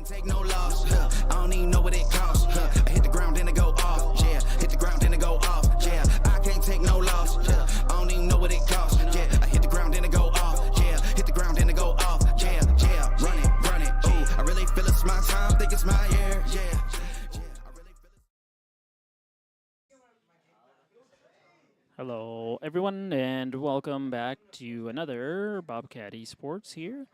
take no loss. I don't even know what it costs. I hit the ground, then I go off. Yeah, hit the ground, then I go off. Yeah, I can't take no loss. I don't even know what it costs. Yeah, I hit the ground, then I go off. Yeah, hit the ground, then I go off. Yeah, run it. Ooh, I really feel it's my time. Think it's my year. Yeah. Hello, everyone, and welcome back to another Bobcat Esports here.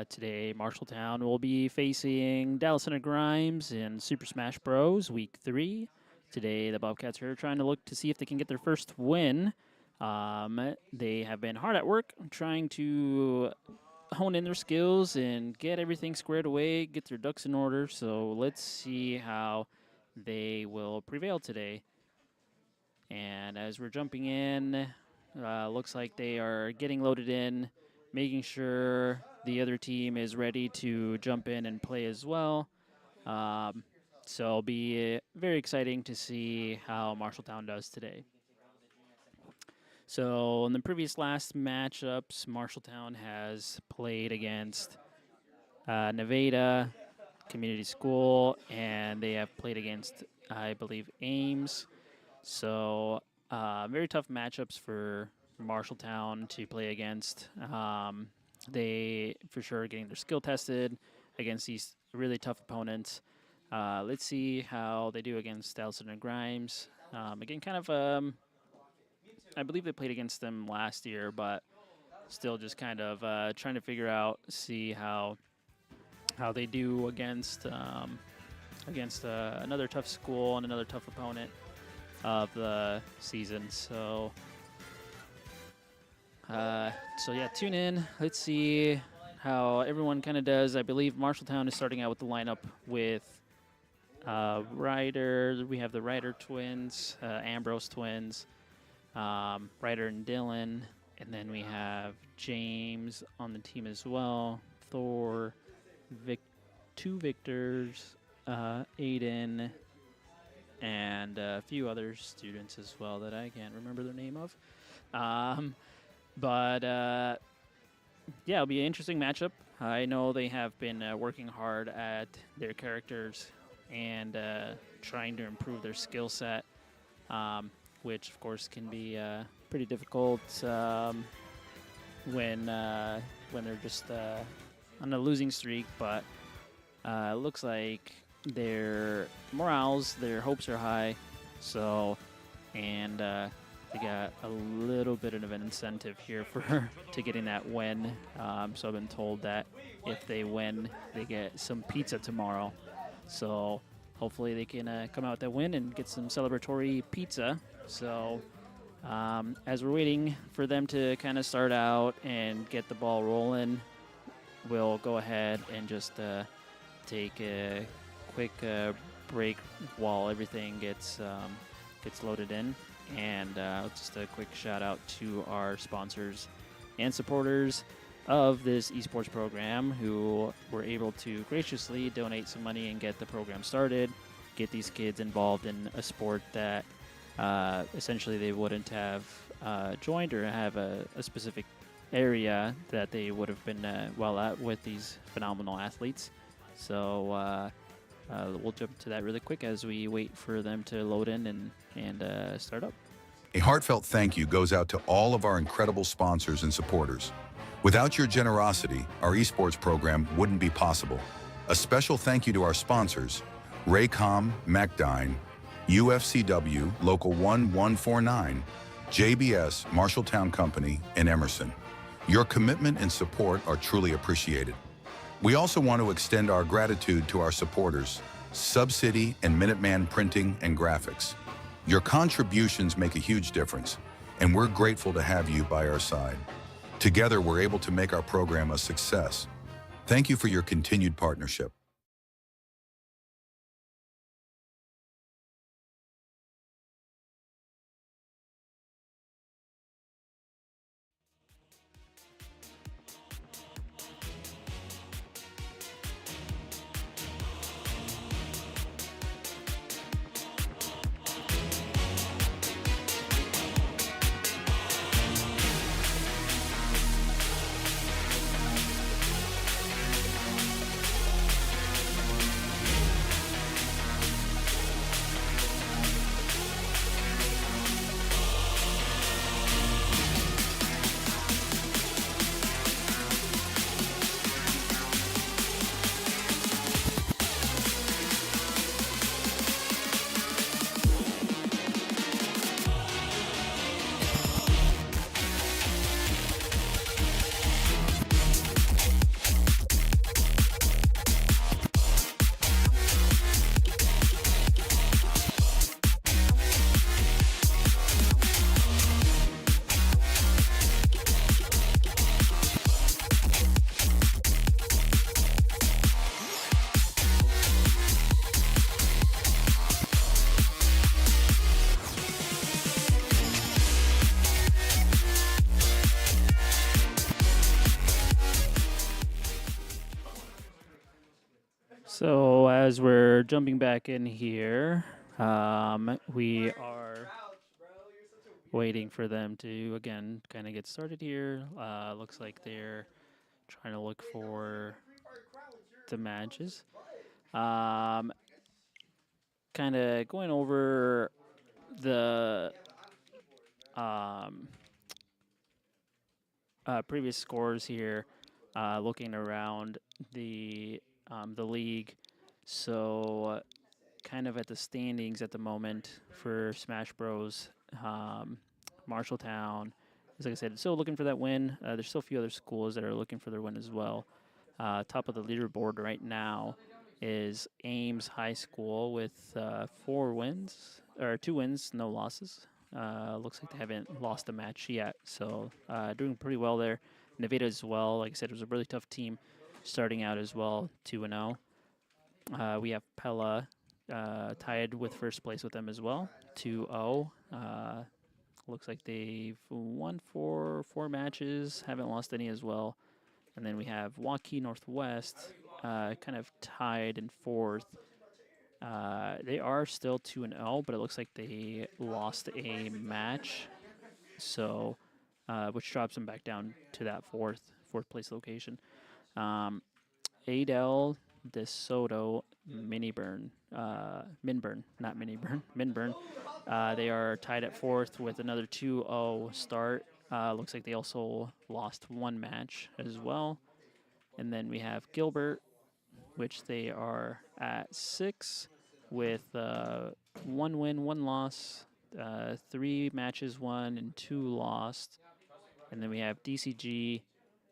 Today, Marshalltown will be facing Dallas Center Grimes in Super Smash Bros. Week 3. Today, the Bobcats are trying to look to see if they can get their first win. They have been hard at work trying to hone in their skills and get everything squared away, get their ducks in order. So let's see how they will prevail today. And as we're jumping in, looks like they are getting loaded in, making sure the other team is ready to jump in and play as well. So it'll be very exciting to see how Marshalltown does today. So in the previous last matchups, Marshalltown has played against Nevada Community School, and they have played against, I believe, Ames. So very tough matchups for Marshalltown to play against. They, for sure, getting their skill tested against these really tough opponents. Let's see how they do against Dallas and Grimes. Again, kind of, I believe they played against them last year, but still just kind of trying to figure out, see how they do against another tough school and another tough opponent of the season. So yeah, tune in. Let's see how everyone kind of does. I believe Marshalltown is starting out with the lineup with Ryder. We have the Ryder twins, Ambrose twins, Ryder and Dylan, and then we have James on the team as well. Thor, two Victors, Aiden, and a few other students as well that I can't remember their name of. Yeah, it'll be an interesting matchup. I know they have been working hard at their characters and trying to improve their skill set, which, of course, can be pretty difficult when they're just on a losing streak. But it looks like their morales, their hopes are high, so, and they got a little bit of an incentive here to getting that win. So I've been told that if they win, they get some pizza tomorrow. So hopefully they can come out with that win and get some celebratory pizza. So as we're waiting for them to kind of start out and get the ball rolling, we'll go ahead and just take a quick break while everything gets loaded in, and just a quick shout out to our sponsors and supporters of this esports program who were able to graciously donate some money and get the program started, get these kids involved in a sport that essentially they wouldn't have joined or have a specific area that they would have been well at with these phenomenal athletes. So we'll jump to that really quick as we wait for them to load in and start up. A heartfelt thank you goes out to all of our incredible sponsors and supporters. Without your generosity, our esports program wouldn't be possible. A special thank you to our sponsors, Raycom, MacDine, UFCW, Local 1149, JBS, Marshalltown Company, and Emerson. Your commitment and support are truly appreciated. We also want to extend our gratitude to our supporters, Subcity and Minuteman Printing and Graphics. Your contributions make a huge difference, and we're grateful to have you by our side. Together, we're able to make our program a success. Thank you for your continued partnership. So as we're jumping back in here, we are waiting for them to, again, kind of get started here. Looks like they're trying to look for the matches. Kind of going over the previous scores here, looking around the league. So kind of at the standings at the moment for Smash Bros. Marshalltown is, like I said, still looking for that win. There's still a few other schools that are looking for their win as well. Top of the leaderboard right now is Ames High School with 4 wins, or 2 wins, no losses. Looks like they haven't lost a match yet, so doing pretty well there. Nevada as well, like I said, it was a really tough team starting out as well, 2-0. We have Pella tied with first place with them as well, 2-0. Looks like they've won 4 matches, haven't lost any as well. And then we have Waukee Northwest kind of tied in 4th. They are still 2-0, but it looks like they lost a match, so which drops them back down to that fourth place location. Adel DeSoto Minburn, not Miniburn, Minburn. They are tied at 4th with another 2-0 start. Looks like they also lost 1 match as well. And then we have Gilbert, which they are at 6 with 1 win, 1 loss, 3 matches won and 2 lost. And then we have DCG,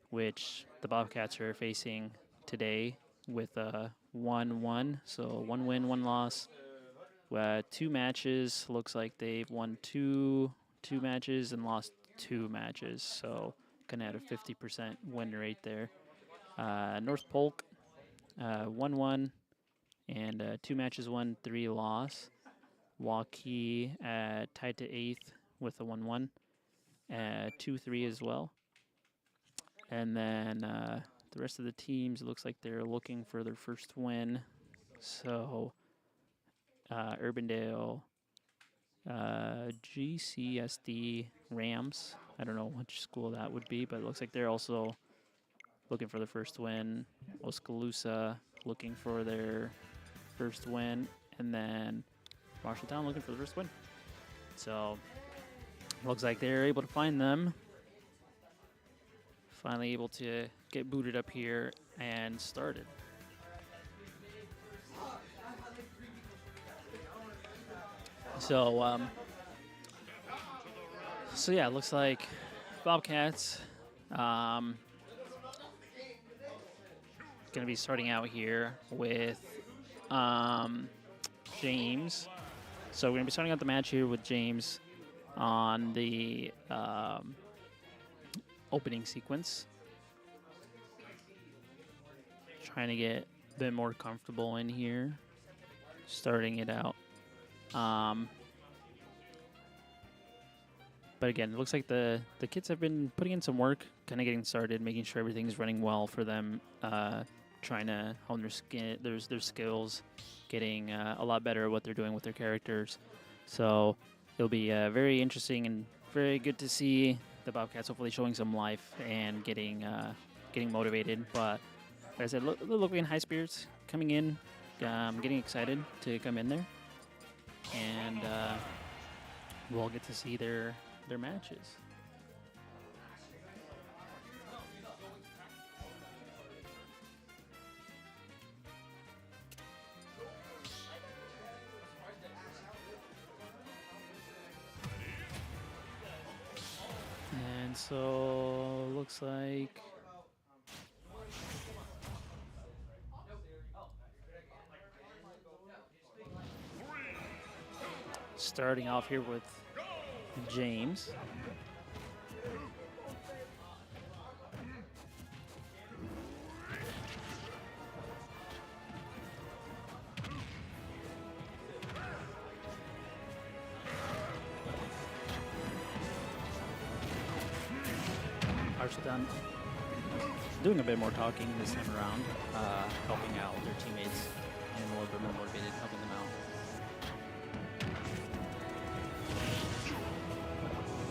which the Bobcats are facing today with 1-1. So 1 win, 1 loss. 2 matches. Looks like they've won two matches and lost 2 matches. So kind of at a 50% win rate there. North Polk, 1-1 and 2 matches won, 3 loss. Waukee tied to 8th with a 1-1, 2-3 as well. And then the rest of the teams, it looks like they're looking for their first win. So Urbandale, GCSD Rams. I don't know which school that would be, but it looks like they're also looking for the first win. Oskaloosa looking for their first win. And then Marshalltown looking for the first win. So looks like they're able to find them. Finally able to get booted up here and started. So, yeah, it looks like Bobcats going to be starting out here with James. So we're going to be starting out the match here with James on the opening sequence. Trying to get a bit more comfortable in here, starting it out. But again, it looks like the kids have been putting in some work, kind of getting started, making sure everything's running well for them, trying to hone their skills, getting a lot better at what they're doing with their characters. So it'll be very interesting and very good to see the Bobcats hopefully showing some life and getting motivated. But like I said, looking in high spirits, coming in, getting excited to come in there, and we'll get to see their matches. And so looks like starting off here with James. Marshalltown doing a bit more talking this time around, helping out their teammates and a little bit more motivated, helping them out.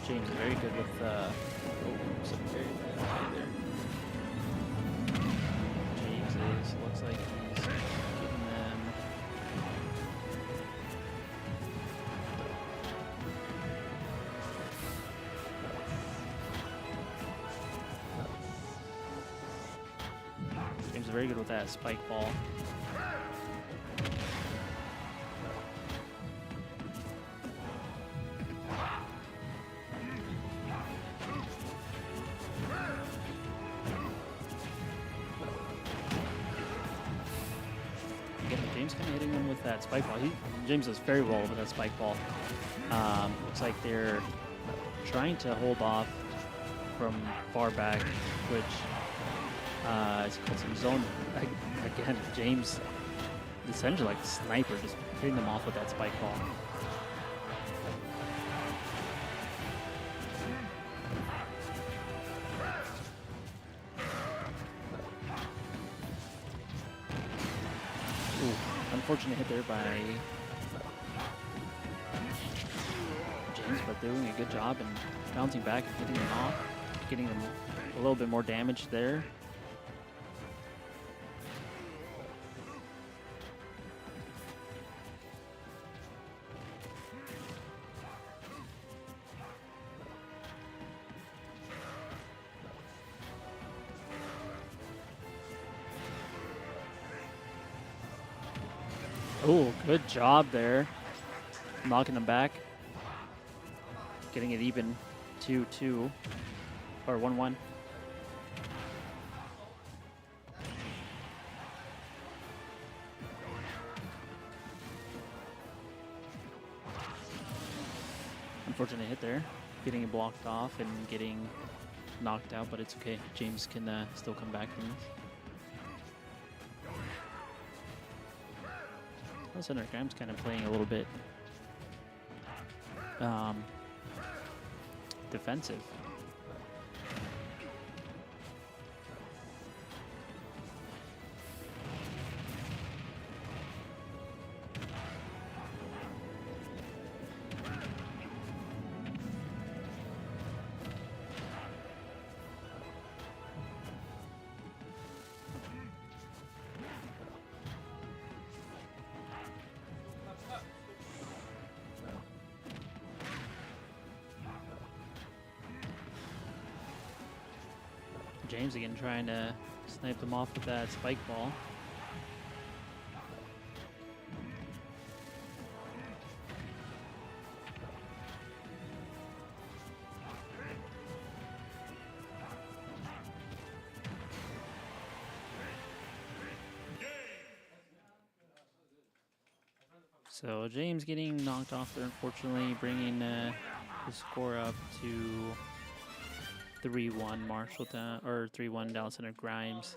James is very good with some very bad play there. James looks like he's getting them. James is very good with that spike ball. James kind of hitting them with that spike ball. James does very well with that spike ball. Looks like they're trying to hold off from far back, which is called some zone. Again, James essentially like a sniper, just hitting them off with that spike ball. Unfortunate hit there by James, but doing a good job and bouncing back and hitting them off, getting them a little bit more damage there. Oh, good job there. Knocking them back. Getting it even 2-2 or 1-1. Unfortunate hit there. Getting it blocked off and getting knocked out, but it's okay. James can still come back from this. Center Graham's kind of playing a little bit defensive. James again trying to snipe them off with that spike ball. So James getting knocked off there, unfortunately, bringing the score up to 3-1 Marshalltown, or 3-1 Dallas Center Grimes.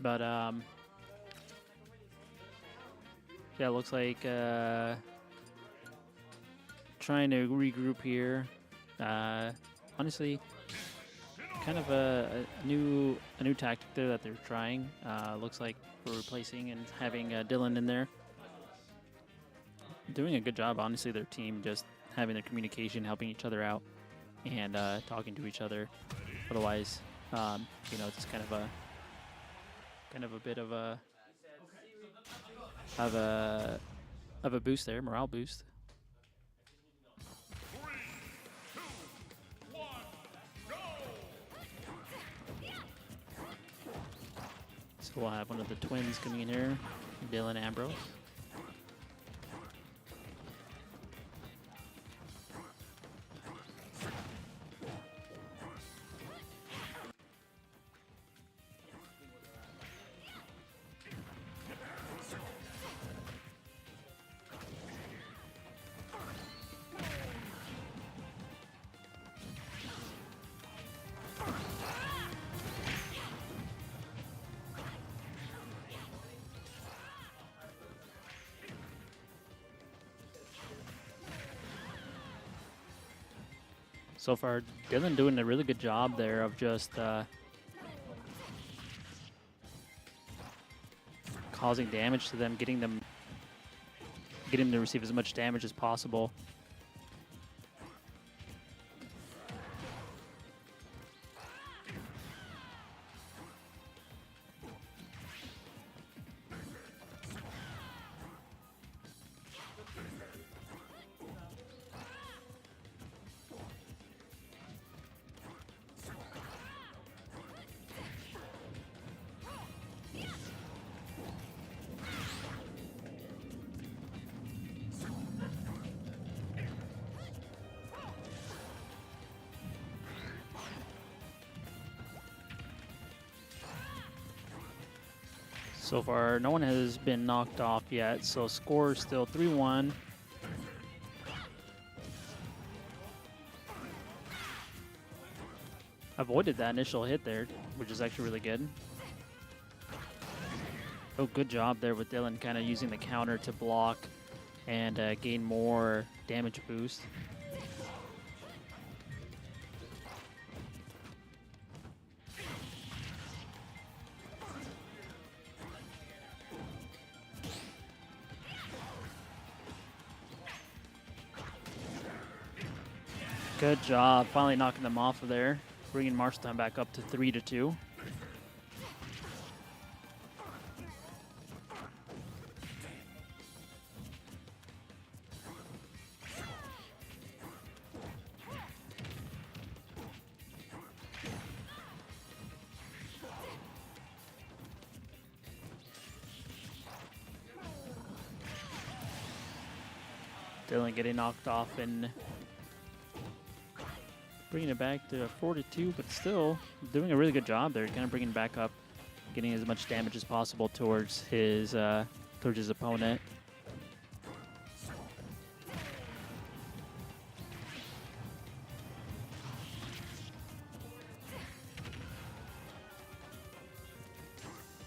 But yeah, it looks like trying to regroup here. Honestly, kind of a new tactic there that they're trying. Looks like we're replacing and having Dylan in there. Doing a good job, honestly, their team just having their communication, helping each other out, and talking to each other. Otherwise, you know, it's kind of a bit of a boost there, morale boost. So we'll have one of the twins coming in here, Dylan Ambrose. So far, Dylan doing a really good job there of just causing damage to them, getting them to receive as much damage as possible. So far, no one has been knocked off yet, so score is still 3-1. Avoided that initial hit there, which is actually really good. Oh, good job there with Dylan kind of using the counter to block and gain more damage boost. Good job, finally knocking them off of there, bringing Marshalltown back up to 3-2. Dylan getting knocked off and bringing it back to 4-2, but still doing a really good job there, kind of bringing it back up, getting as much damage as possible towards his opponent.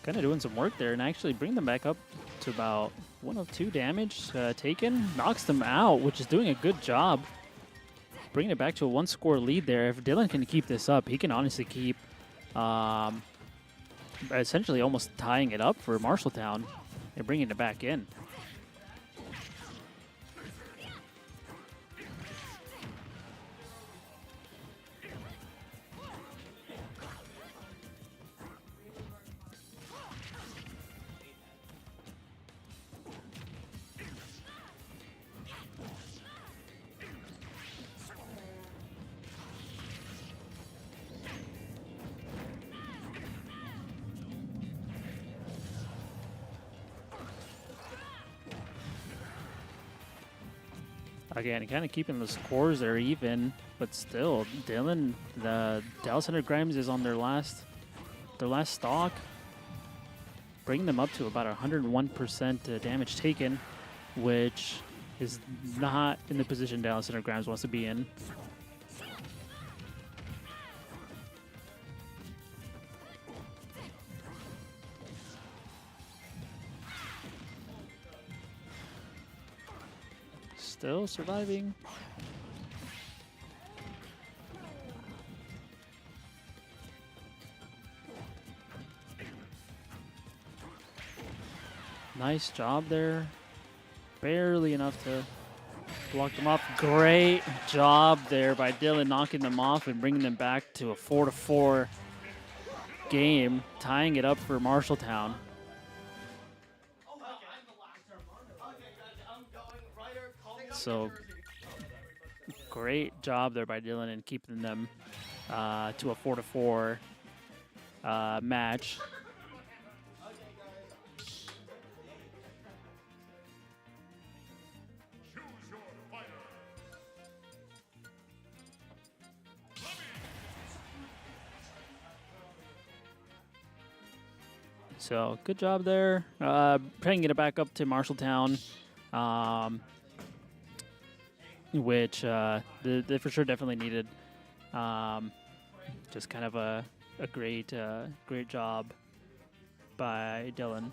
Kind of doing some work there and actually bring them back up to about 1 of 2 damage taken. Knocks them out, which is doing a good job. Bringing it back to a 1-score lead there. If Dylan can keep this up, he can honestly keep essentially almost tying it up for Marshalltown and bringing it back in. Again, kind of keeping the scores there even, but still, Dylan, the Dallas Center Grimes is on their last stock, bringing them up to about 101% damage taken, which is not in the position Dallas Center Grimes wants to be in. Still surviving. Nice job there. Barely enough to block them off. Great job there by Dylan, knocking them off and bringing them back to a 4-4 game, tying it up for Marshalltown. So great job there by Dylan and keeping them to a 4-4 match. So good job there, bringing it back up to Marshalltown. Which they for sure definitely needed. Just kind of a great job by Dylan.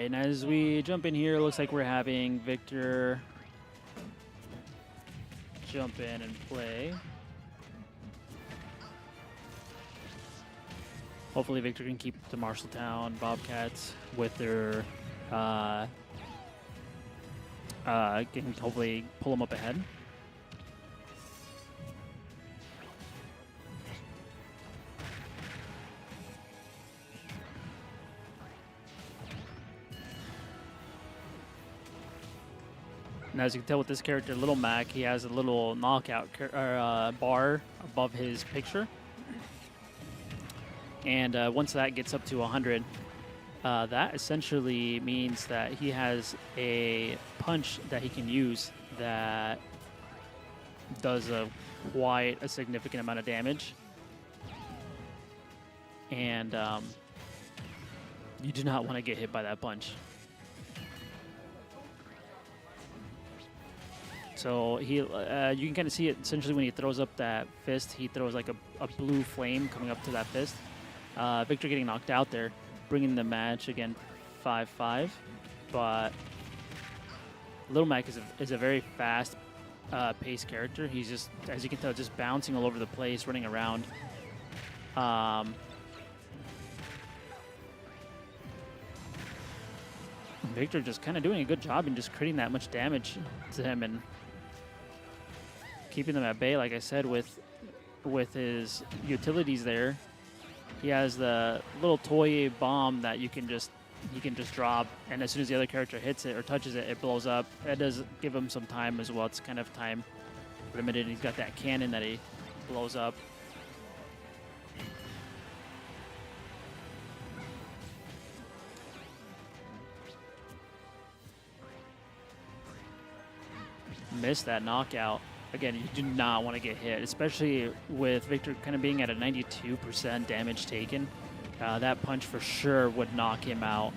right, and as we jump in here, it looks like we're having Victor jump in and play. Hopefully Victor can keep the Marshalltown Bobcats with their, can hopefully pull them up ahead. And as you can tell with this character, Little Mac, he has a little knockout bar above his picture. And once that gets up to 100, that essentially means that he has a punch that he can use that does quite a significant amount of damage. And you do not want to get hit by that punch. So he, you can kind of see it essentially when he throws up that fist. He throws like a blue flame coming up to that fist. Victor getting knocked out there, bringing the match again 5-5. But Little Mac is a very fast paced character. He's just, as you can tell, just bouncing all over the place, running around. Victor just kind of doing a good job in just creating that much damage to him and keeping them at bay, like I said, with his utilities there. He has the little toy bomb that he can just drop, and as soon as the other character hits it or touches it, it blows up. That does give him some time as well. It's kind of time limited. He's got that cannon that he blows up. Missed that knockout. Again, you do not want to get hit, especially with Victor kind of being at a 92% damage taken. That punch for sure would knock him out.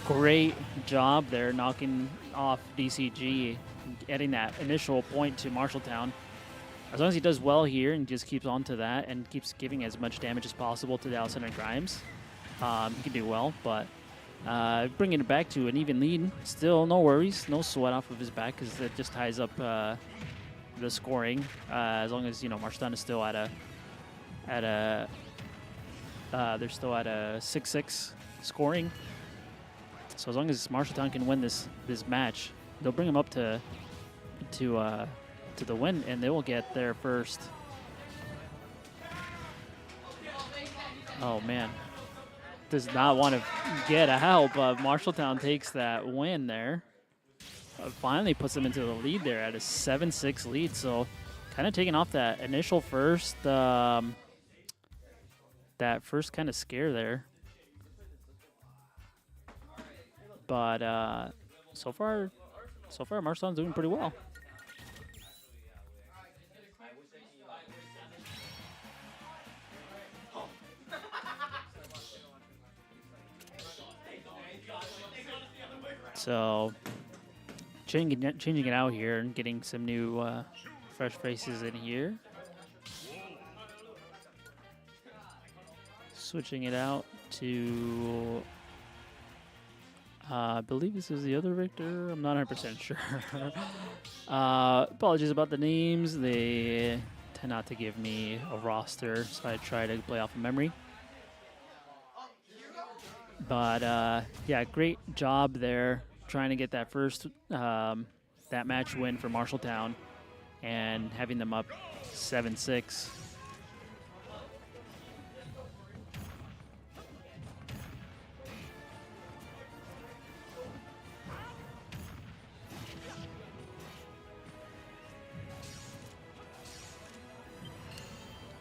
Great job there, knocking off DCG, getting that initial point to Marshalltown. As long as he does well here and just keeps on to that and keeps giving as much damage as possible to the Alexander Grimes, he can do well. But bringing it back to an even lead, still no worries, no sweat off of his back, because it just ties up the scoring. As long as Marshalltown is still at a they're still at a 6-6 scoring. So as long as Marshalltown can win this match, they'll bring them up to the win, and they will get their first. Oh man. Does not want to get out, but Marshalltown takes that win there. Finally puts them into the lead there at a 7-6 lead. So kind of taking off that initial first, that first kind of scare there. But so far Marshalltown's doing pretty well. So changing it out here and getting some new fresh faces in here. Switching it out to, I believe this is the other Victor. I'm not 100% sure. Apologies about the names. They tend not to give me a roster, so I try to play off of memory. But yeah, great job there, trying to get that first that match win for Marshalltown and having them up 7-6.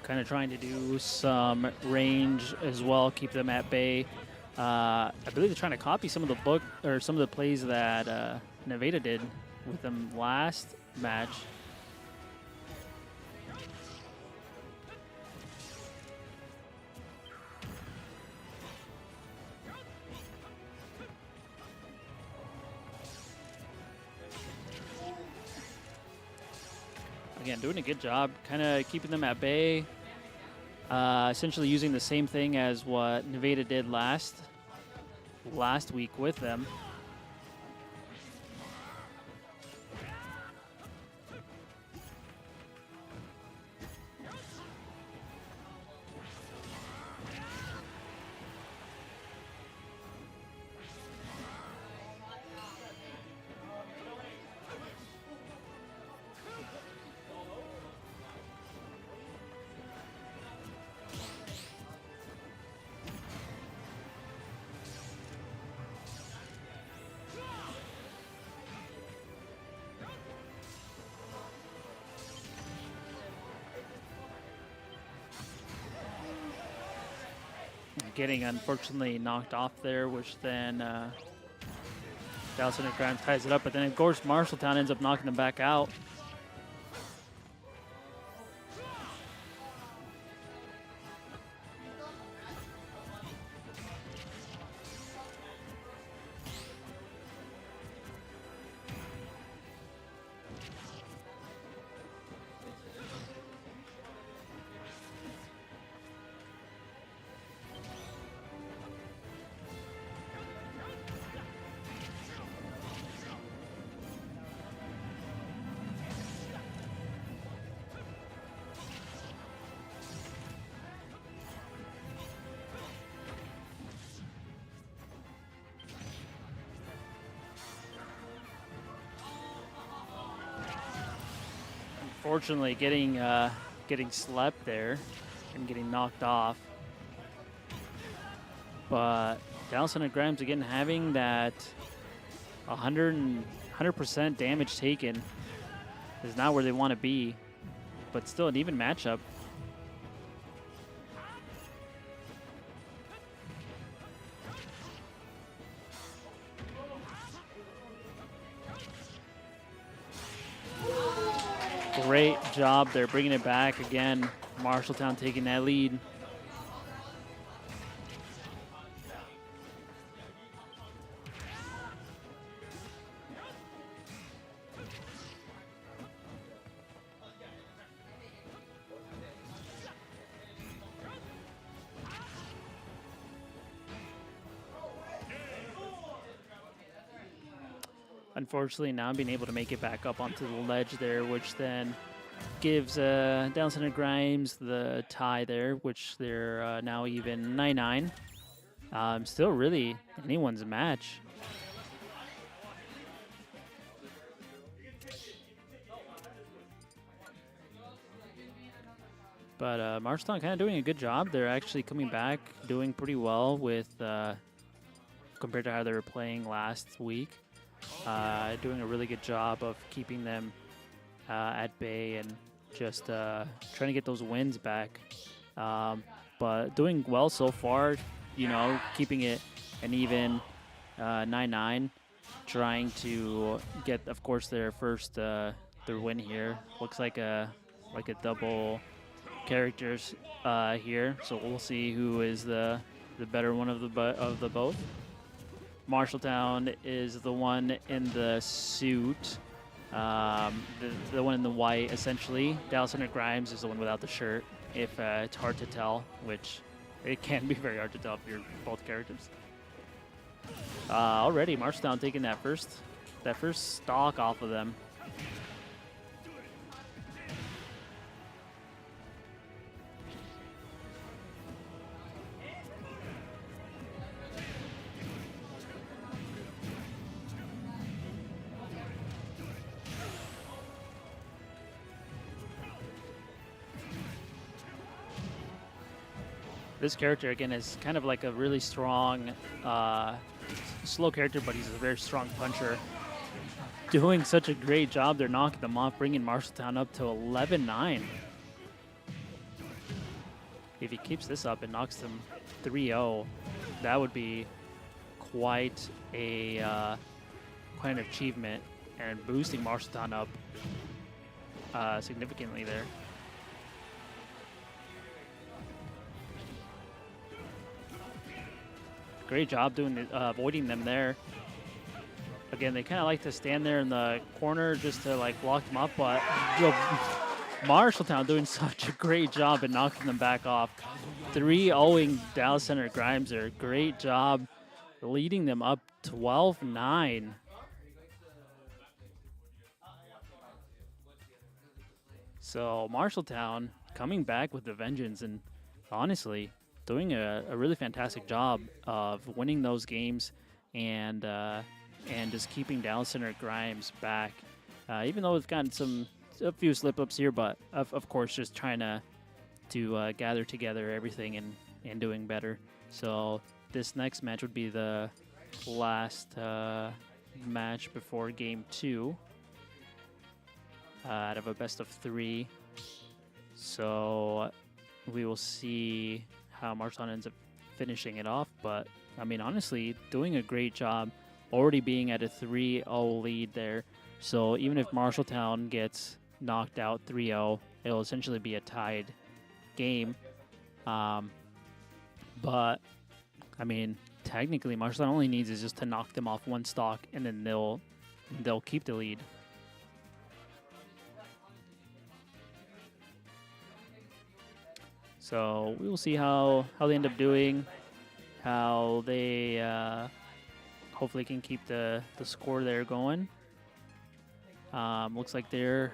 Kind of trying to do some range as well, keep them at bay. I believe they're trying to copy some of the plays that Nevada did with them last match. Again, doing a good job, kind of keeping them at bay. Essentially using the same thing as what Nevada did last last week with them. Getting unfortunately knocked off there, which then Dallas Underground ties it up. But then, of course, Marshalltown ends up knocking them back out. Unfortunately, getting slept there and getting knocked off. But Dallas Underground again having that 100% damage taken is not where they want to be, but still an even matchup. Great job there, bringing it back again. Marshalltown taking that lead. Unfortunately, now being able to make it back up onto the ledge there, which then gives Dallas Grimes the tie there, which they're now even 9-9. Still really anyone's match. But Marshalltown kind of doing a good job. They're actually coming back, doing pretty well with compared to how they were playing last week. Doing a really good job of keeping them at bay and just trying to get those wins back. But doing well so far, you know, keeping it an even 9-9, trying to get, of course, their first their win here. Looks like a double characters here, so we'll see who is the better one of the both. Marshalltown is the one in the suit, the one in the white, essentially. Dallas Grimes is the one without the shirt, if it's hard to tell, which it can be very hard to tell if you're both characters. Already, Marshalltown taking that first stock off of them. This character, again, is kind of like a really strong, slow character, but he's a very strong puncher. Doing such a great job. They're knocking them off, bringing Marshalltown up to 11-9. If he keeps this up and knocks them 3-0, that would be quite an achievement and boosting Marshalltown up significantly there. Great job doing avoiding them there. Again, they kind of like to stand there in the corner just to like block them up, but Marshalltown doing such a great job at knocking them back off. 3-0ing Dallas Grimes there. Great job leading them up 12-9. So Marshalltown coming back with a vengeance and honestly doing a really fantastic job of winning those games and just keeping Dallas Center Grimes back. Even though we've gotten a few slip-ups here, but of course just trying to gather together everything and doing better. So this next match would be the last match before Game 2 out of a best of 3. So we will see how Marshalltown ends up finishing it off. But, I mean, honestly, doing a great job, already being at a 3-0 lead there. So even if Marshalltown gets knocked out 3-0, it'll essentially be a tied game. But, I mean, technically, Marshalltown only needs is just to knock them off one stock, and then they'll keep the lead. So we will see how they end up doing, how they hopefully can keep the score there going. Looks like they're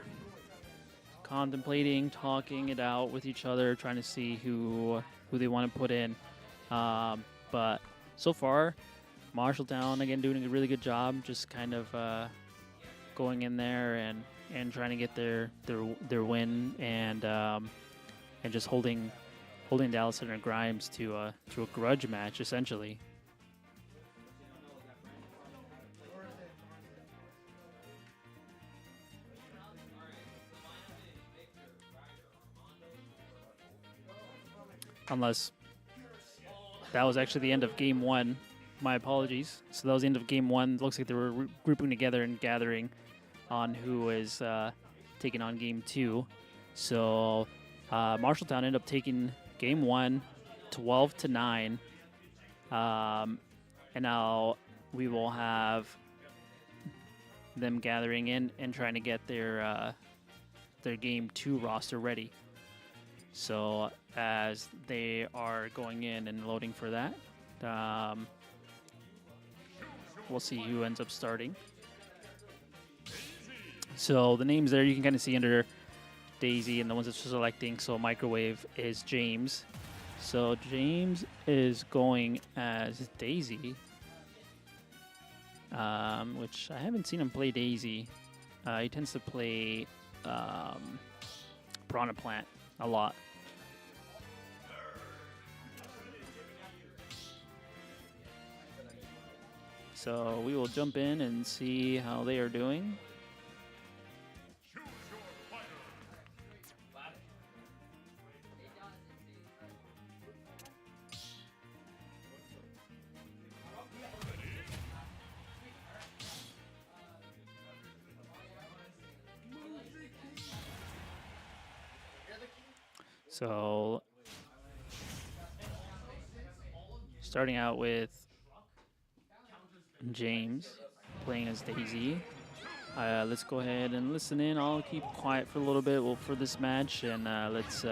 contemplating, talking it out with each other, trying to see who they want to put in. But so far, Marshalltown, again, doing a really good job, just kind of going in there and trying to get their win and just holding Dallas Center Grimes to a grudge match, essentially. Unless that was actually the end of Game 1. My apologies. So that was the end of Game 1. Looks like they were grouping together and gathering on who is taking on Game 2. So Marshalltown ended up taking Game 1 12-9. And now we will have them gathering in and trying to get their Game 2 roster ready. So as they are going in and loading for that, we'll see who ends up starting. So the names there you can kind of see under Daisy and the ones that you're selecting. So Microwave is James. So James is going as Daisy, which I haven't seen him play Daisy. He tends to play Piranha Plant a lot. So we will jump in and see how they are doing. So starting out with James playing as Daisy. Let's go ahead and listen in. I'll keep quiet for a little bit for this match, and let's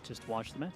just watch the match.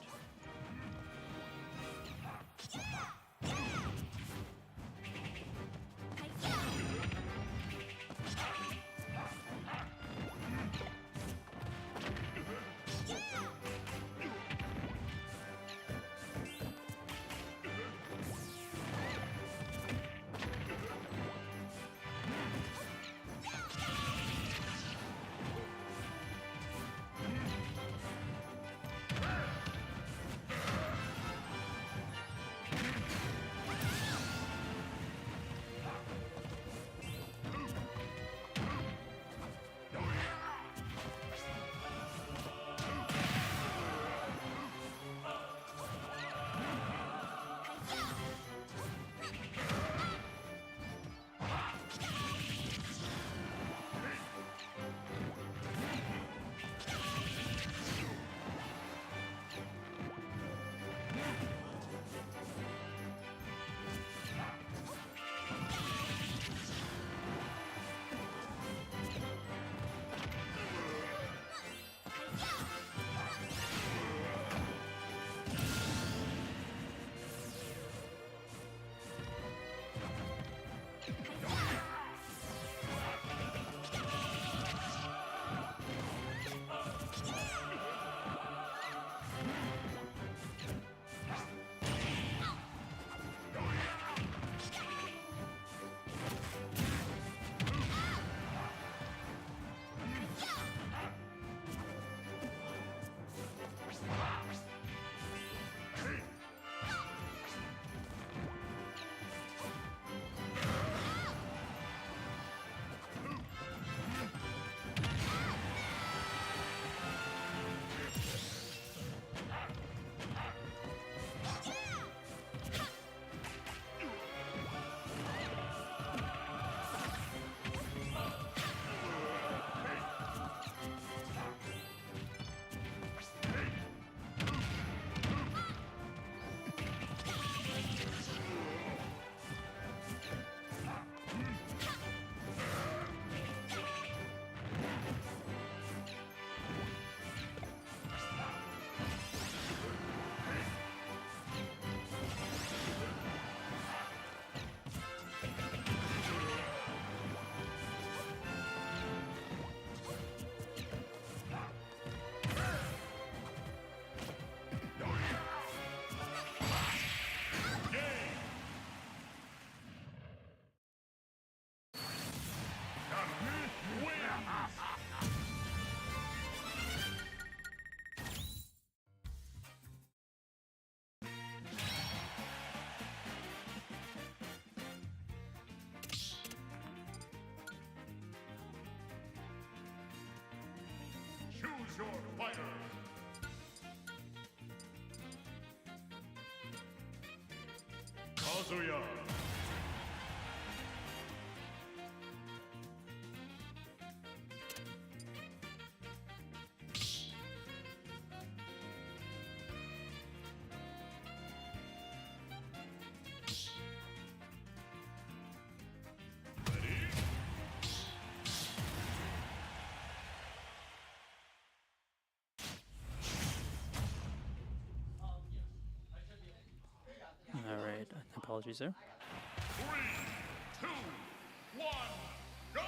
Choose your fighter. Kazuya. All right. Apologies there. 3, 2, 1, go!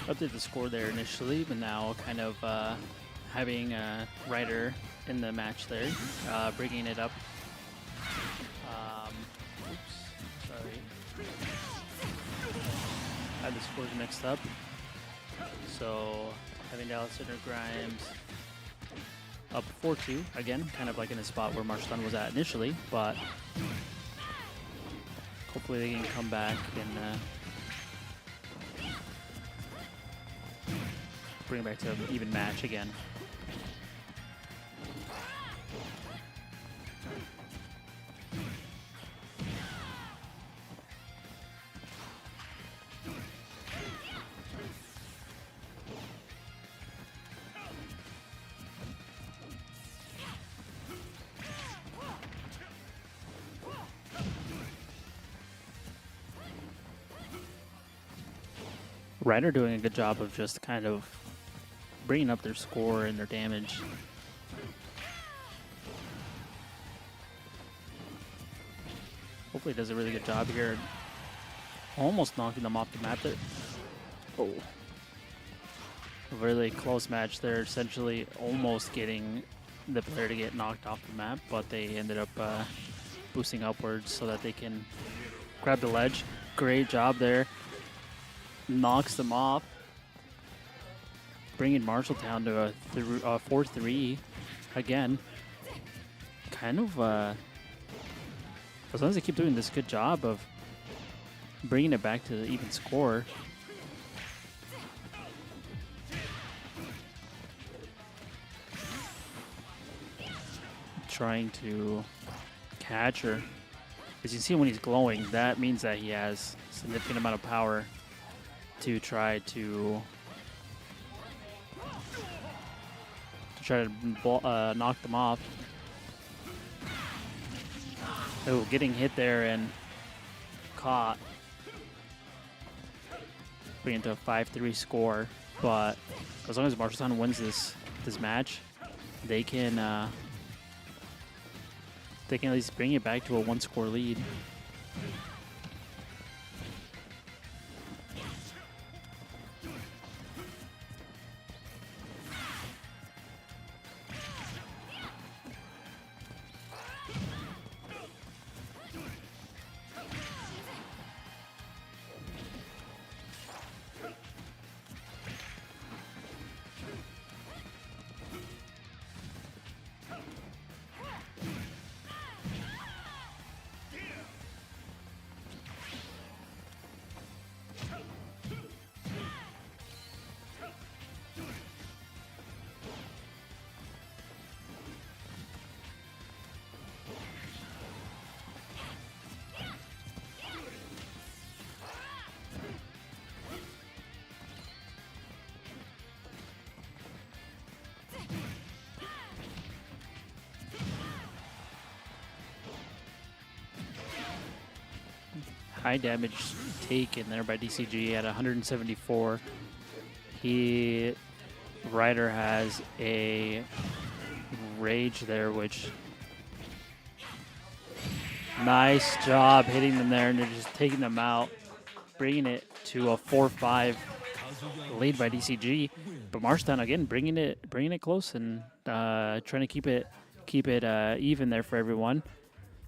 Updated the score there initially, but now kind of having Ryder in the match there, bringing it up. Oops, sorry. I had the scores mixed up. So having Alexander Grimes up 4-2 again, kind of like in the spot where Marshalltown was at initially, but hopefully they can come back and bring it back to an even match again. Ryder doing a good job of just kind of bringing up their score and their damage. Hopefully does a really good job here. Almost knocking them off the map there. Oh. A really close match there, essentially almost getting the player to get knocked off the map, but they ended up boosting upwards so that they can grab the ledge. Great job there. Knocks them off. Bringing Marshalltown to a 4-3 again. Kind of, as long as they keep doing this good job of bringing it back to the even score. Trying to catch her. As you see when he's glowing, that means that he has a significant amount of power to try to knock them off. Oh, getting hit there and caught. Bring it to a 5-3 score, but as long as Marshalltown wins this match, they can at least bring it back to a 1-score lead. high damage taken there by DCG at 174. Ryder has a rage there, which nice job hitting them there, and they're just taking them out, bringing it to a 4-5 lead by DCG. But Marshalltown again bringing it close and trying to keep it even there for everyone.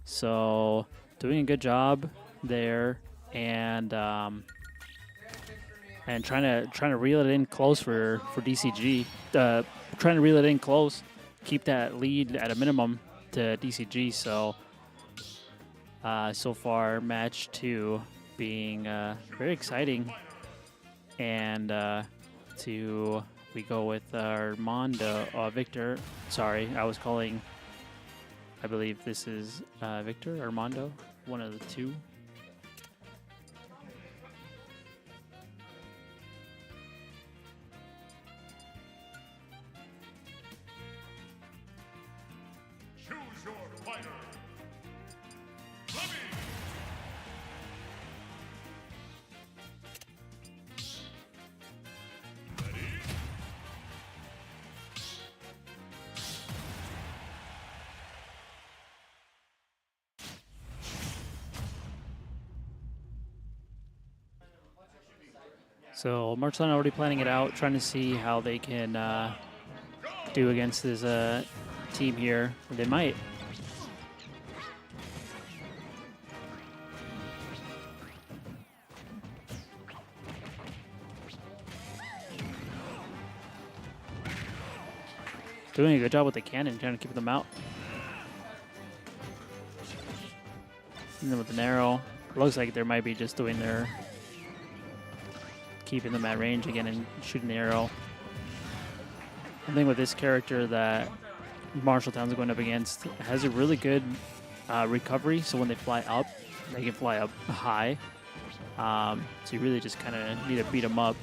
So doing a good job there, and trying to reel it in close for DCG. Trying to reel it in close, keep that lead at a minimum to DCG. So so far, match 2 being very exciting, and we go with Armando, Victor. Sorry, I believe this is Victor, Armando, one of the two. Choose your fighter. Let me. Ready? So Marshalltown already planning it out, trying to see how they can do against this team here. They might. Doing a good job with the cannon, trying to keep them out. And then with an arrow, looks like they might be just doing their keeping them at range again and shooting the arrow. I think with this character that Marshalltown's going up against has a really good recovery, so when they fly up, they can fly up high. So you really just kind of need to beat them up.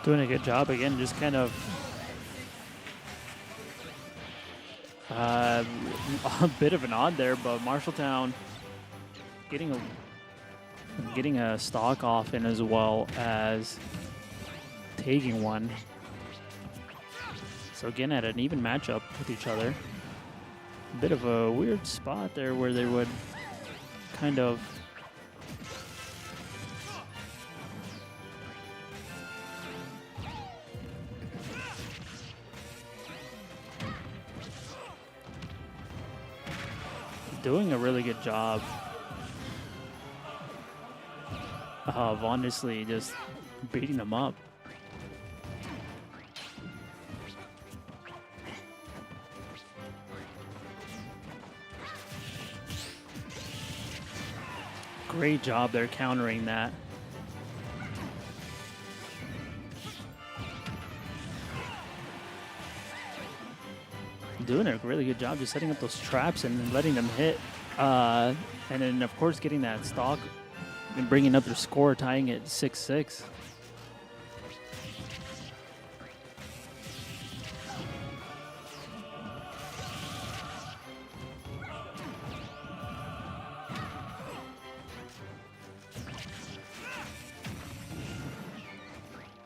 Doing a good job again, just kind of a bit of an odd there, but Marshalltown getting a stock off in as well as taking one. So again, at an even matchup with each other. A bit of a weird spot there where they would kind of doing a really good job of honestly just beating them up. Great job there countering that. Doing a really good job just setting up those traps and then letting them hit. And then, of course, getting that stock and bringing up their score, tying it 6-6.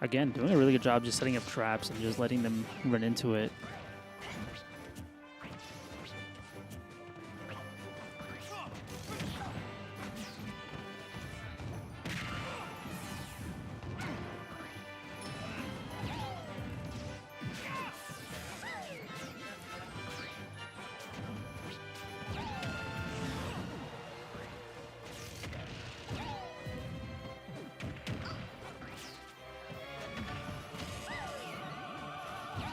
Again, doing a really good job just setting up traps and just letting them run into it.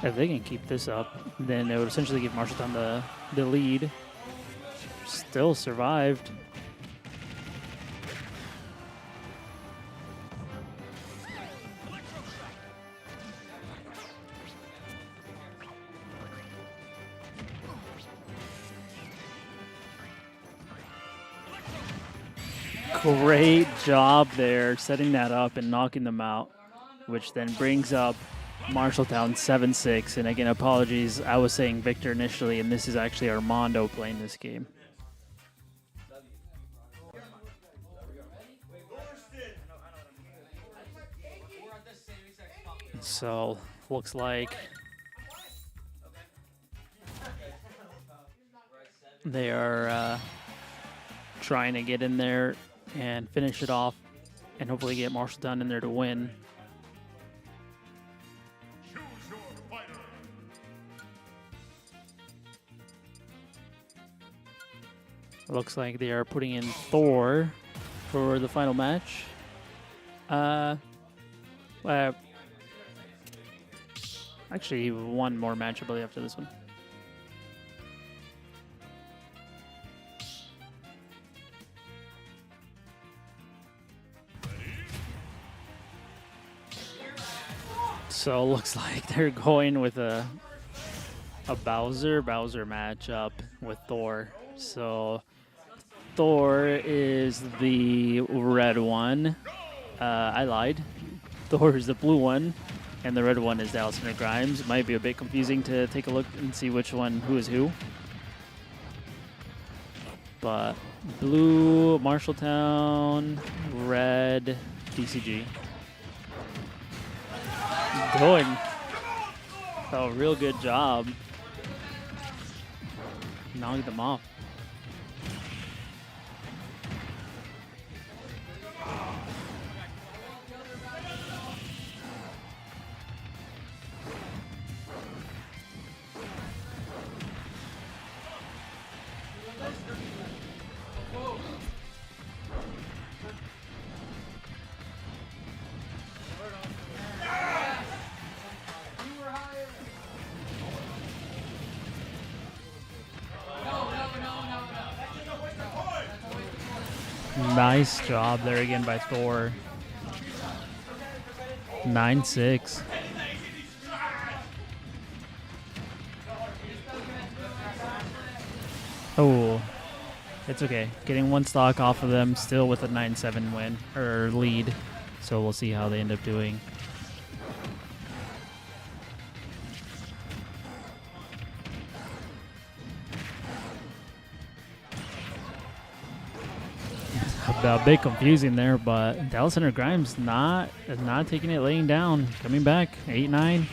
If they can keep this up, then it would essentially give Marshalltown the lead. Still survived. Great job there, setting that up and knocking them out, which then brings up Marshalltown 7-6. And again, apologies, I was saying Victor initially, and this is actually Armando playing this game. So, looks like they are trying to get in there and finish it off and hopefully get Marshalltown in there to win. Choose your fighter. Looks like they are putting in Thor for the final match. Actually, one more match, I believe, after this one. So it looks like they're going with a Bowser matchup with Thor. So Thor is the red one. I lied. Thor is the blue one, and the red one is Dallas Hunter Grimes. It might be a bit confusing to take a look and see which one, who is who. But blue, Marshalltown, red, DCG. Doing a real good job. Knocking them off. Nice job there again by Thor. 9-6. Oh, it's okay. Getting one stock off of them, still with a 9-7 win or lead. So we'll see how they end up doing. A bit confusing there, but Dallas Hunter Grimes not taking it, laying down, coming back 8-9.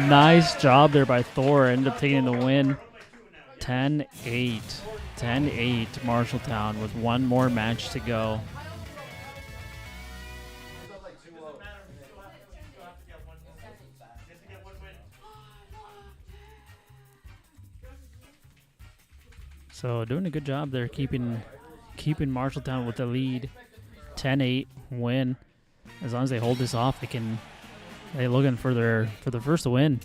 Nice job there by Thor. Ended up taking the win. 10-8. 10-8 Marshalltown with one more match to go. So doing a good job there, keeping Marshalltown with the lead. 10-8 win. As long as they hold this off, they're looking for the first win.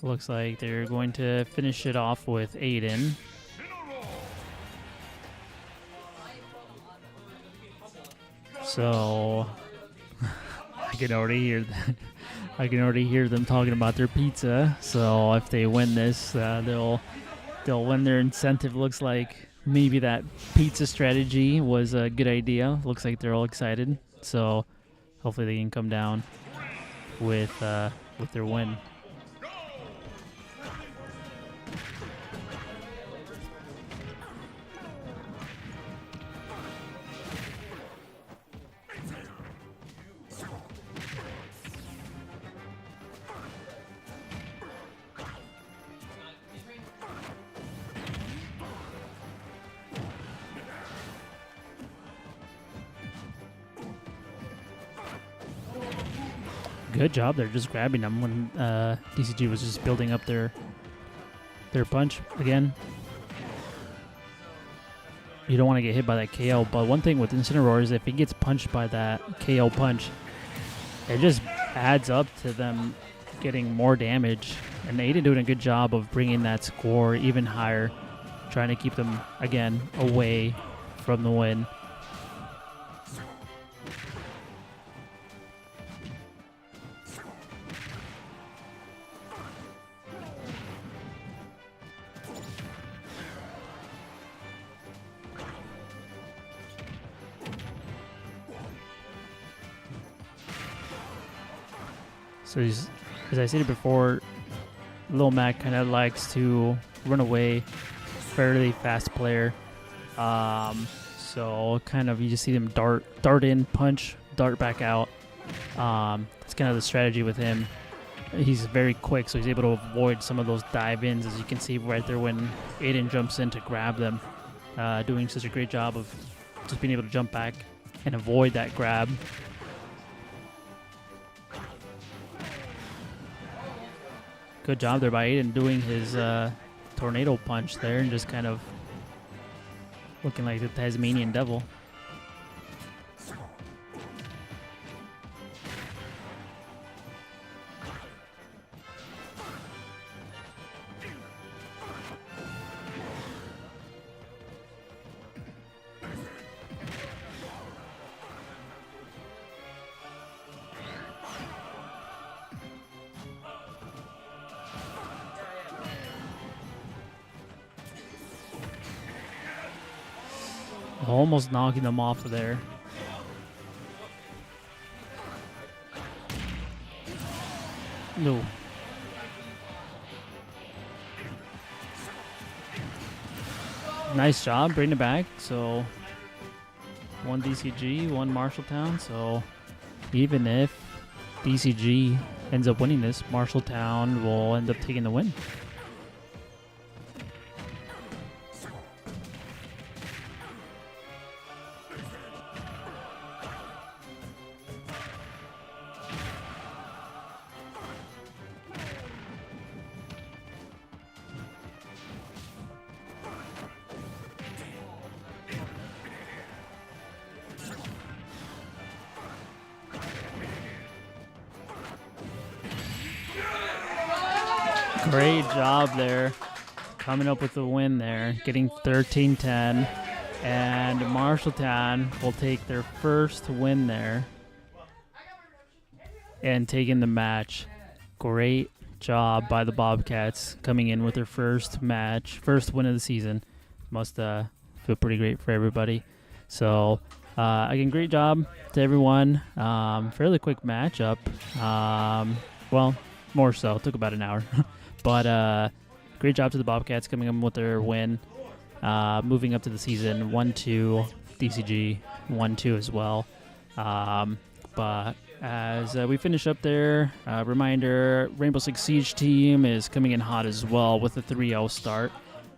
Looks like they're going to finish it off with Aiden. So I can already hear that. I can already hear them talking about their pizza. So if they win this, they'll win their incentive. Looks like maybe that pizza strategy was a good idea. Looks like they're all excited. So hopefully they can come down with their win. Good job there, just grabbing them when DCG was just building up their punch again. You don't want to get hit by that KO, but one thing with Incineroar is if he gets punched by that KO punch, it just adds up to them getting more damage. And Aiden doing a good job of bringing that score even higher, trying to keep them, again, away from the win. So he's, as I stated before, Lil Mac kind of likes to run away, fairly fast player. So kind of you just see him dart in, punch, dart back out. It's kind of the strategy with him. He's very quick, so he's able to avoid some of those dive-ins, as you can see right there when Aiden jumps in to grab them. Doing such a great job of just being able to jump back and avoid that grab. Good job there by Aiden doing his tornado punch there and just kind of looking like the Tasmanian devil. Almost knocking them off of there. No. Nice job bringing it back. So one DCG, one Marshalltown. So even if DCG ends up winning this, Marshalltown will end up taking the win. Great job there, coming up with the win there, getting 13-10, and Marshalltown will take their first win there and taking the match. Great job by the Bobcats coming in with their first win of the season. Must feel pretty great for everybody. So again, great job to everyone. Fairly quick matchup. Well, more so. It took about an hour. But great job to the Bobcats coming in with their win. Moving up to the season 1-2, DCG 1-2 as well. But as we finish up there, reminder, Rainbow Six Siege team is coming in hot as well with a 3-0 start.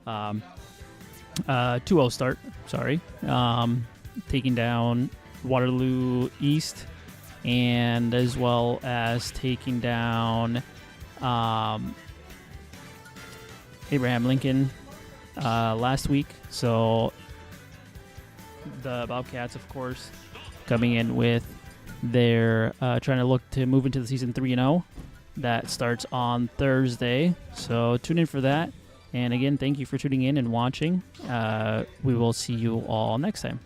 2-0 start, sorry. Taking down Waterloo East, and as well as taking down Abraham Lincoln last week. So the Bobcats, of course, coming in with their trying to look to move into the season 3-0. That starts on Thursday. So tune in for that. And again, thank you for tuning in and watching. We will see you all next time.